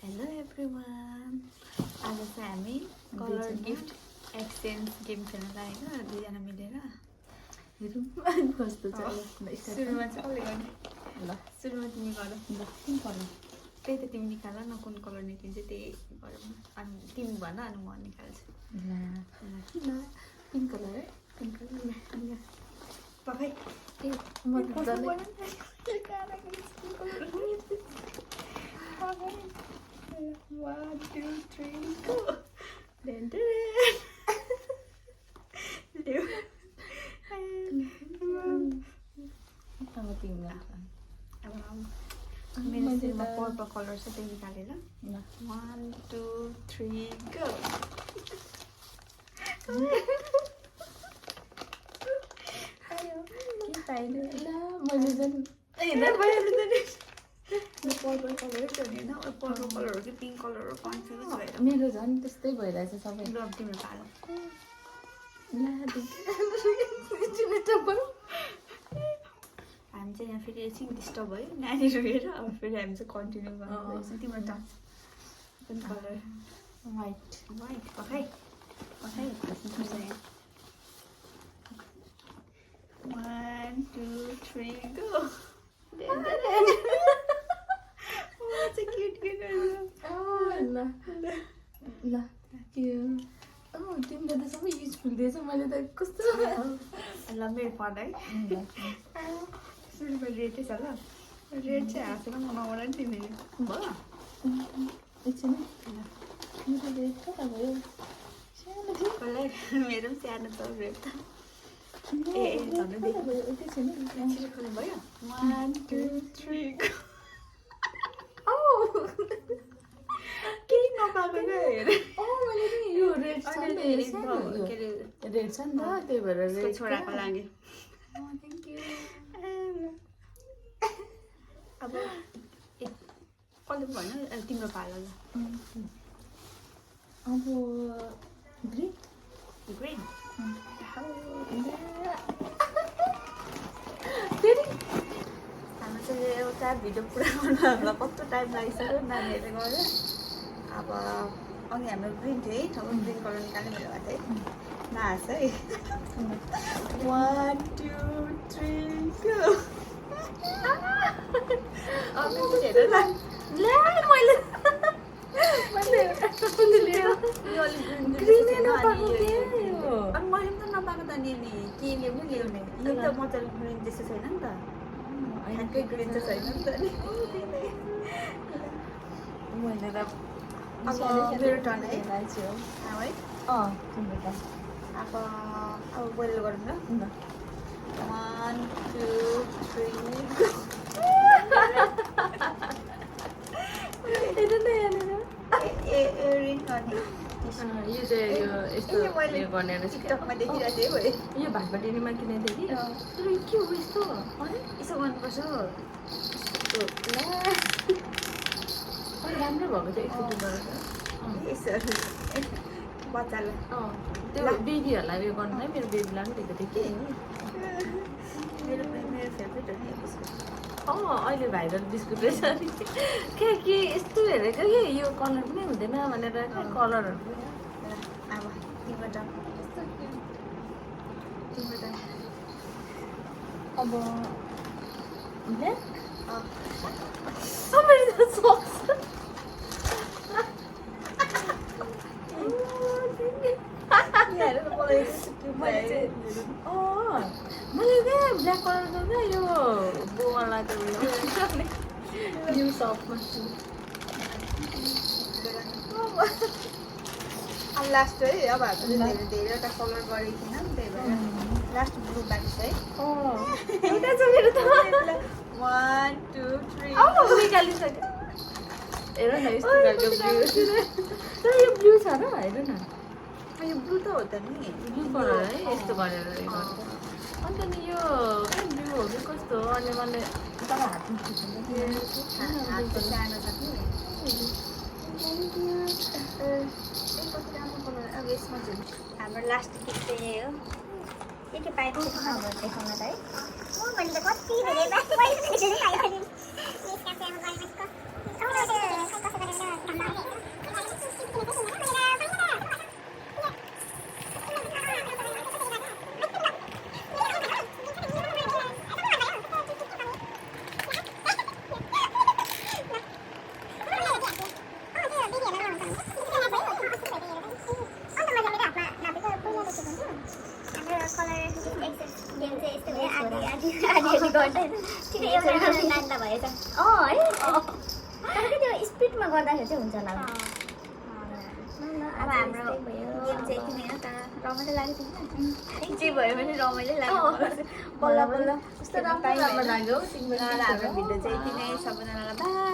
Hello everyone आज चाहिँ हामी कलर गिफ्ट एक्सचेन्ज गेम खेल्न लागेको दुईजना मिलेर हेरौँ कस्तो छ सुरुमा चाहिँ कसले गर्ने ल सुरुमा तिमी गर ल कुन कलर त्यही त तिमी निकाल न कुन कलर निक्लिन्छ त्यही गरौँ अनि तिमी भन अनि म निकाल्छु ल पिङ्क कलर है पिङ्क कलर पकाइ ए म One, two, three, go! Then, मेरो सिरमा पर्पल कलर छ त्यही निकालेर 1, 2, 3, go! के पाइनु ल मैले चाहिँ पर्पल कलरै छ नि होइन पर्पल कलर हो कि पिङ्क कलर हो कन्फ्युज भएर मेरो झन् त्यस्तै भइरहेछ सबै ल तिम्रो पालो हामी चाहिँ यहाँ फेरि एकछिन डिस्टर्ब भयो नानी रोएर अब फेरि हामी चाहिँ कन्टिन्यू गर्नुपर्छ तिम्रो टर्न कुन colour white white पखाइ पखाइ 1, 2, 3, go! It's a cute girl. ल ल त्यो तिमीले त सबै युजफुल दिएछ मैले त कस्तो ल मेरो पढ है सुरुमा रेडै छ ल रेड चाहिँ हाँसेर मनाउन नि तिमीले भयो एकछिन मेरो रेड कता भयो कसलाई मेरो पनि सानो छ रेड त ए भन्नु कता भयो एकछिन भयो 1, 2, 3 go! केही नपाएको क्या हेर मैले नि यो रेड छ नि के रेड छ नि त त्यही भएर अरे रेड छोराको लागि थ्याङ्क यू अब कसले भन्नु तिम्रो पालो ल अब ग्रिन ग्रिन फेरि हाम्रो चाहिँ एउटा भिडियो पुरा गर्नु कस्तो टाइम लागिसक्यो नानीहरूले गरेर अब अघि हाम्रो ग्रिन थियो है अब ग्रिन कलर निकाल्ने मेरो भएको थियो नहाँस है 1, 2, 3 go! हेर न ल्या मैले ग्रिन नपाएको अनि मैले पनि त नपाएको त नि के ल्याउनु ल्याउने यो त मजाले ग्रिन त्यस्तो छैन नि त ठ्याक्कै ग्रिन चाहिँ छैन नि त नि मैले त अब मेरो टर्न है है तिम्रो टर्न अब बोइल गरौँ ल 1, 2, 3 हेर न यहाँनिर रिङ गर्ने यो चाहिँ यो यस्तो मैले यो गर्ने रहेछ टिकटकमा देखिरहेको थिएँ है यो भाटपाटीमा किनेको थिएँ कि तर यो के हो यस्तो अरे यसो गर्नुपर्छ राम्रो भएको थियो एकचोटि गरेर यसो बच्चालाई त्यो बेबीहरूलाई उयो गर्नु है मेरो बेबीलाई पनि दिएको थिएँ कि मेरो फेभरेट हो नि अहिले भाइरल बिस्कुट रहेछ नि के यस्तो हेरेको कि यो कलर पनि हुँदैन भनेर क्या कलरहरू अब तिम्रो टर्न अब ब्ल्याक मैले क्या ब्ल्याक कलरको क्या यो बोवालाई त न्यु सपमा अब लास्ट है अब हामीले धेरैवटा कलर गरेको थिएन नि त्यही भएर लास्ट ब्लू बाँकी छ है एउटा छ मेरो त 1, 2, 3 निकालिसक्यो हेर न यस्तो खालको ब्लू तर यो ब्लू छ र हेर न यो ब्लू त हो त नि ब्लू कलर है यस्तो गरेर अन्त नि यो ब्लू हो कि कस्तो हो अनि मैले तल हातमा हात सानो छ कि कति राम्रो कलर अब यसमा चाहिँ हाम्रो लास्ट गिफ्ट चाहिँ यही हो के पाइन्छ हाम्रो देखाउन त है मैले त कति धेरै स्पिडमा गर्दाखेरि चाहिँ हुन्छ होला अब हाम्रो गेम चाहिँ यति नै हो त रमाइलो लाग्यो तिमीलाई जे भयो भने रमाइलो लाग्यो बल्ल बल्ल कस्तो राम्रो लाग्यो हाम्रो भिडियो चाहिँ यति नै सबैजनालाई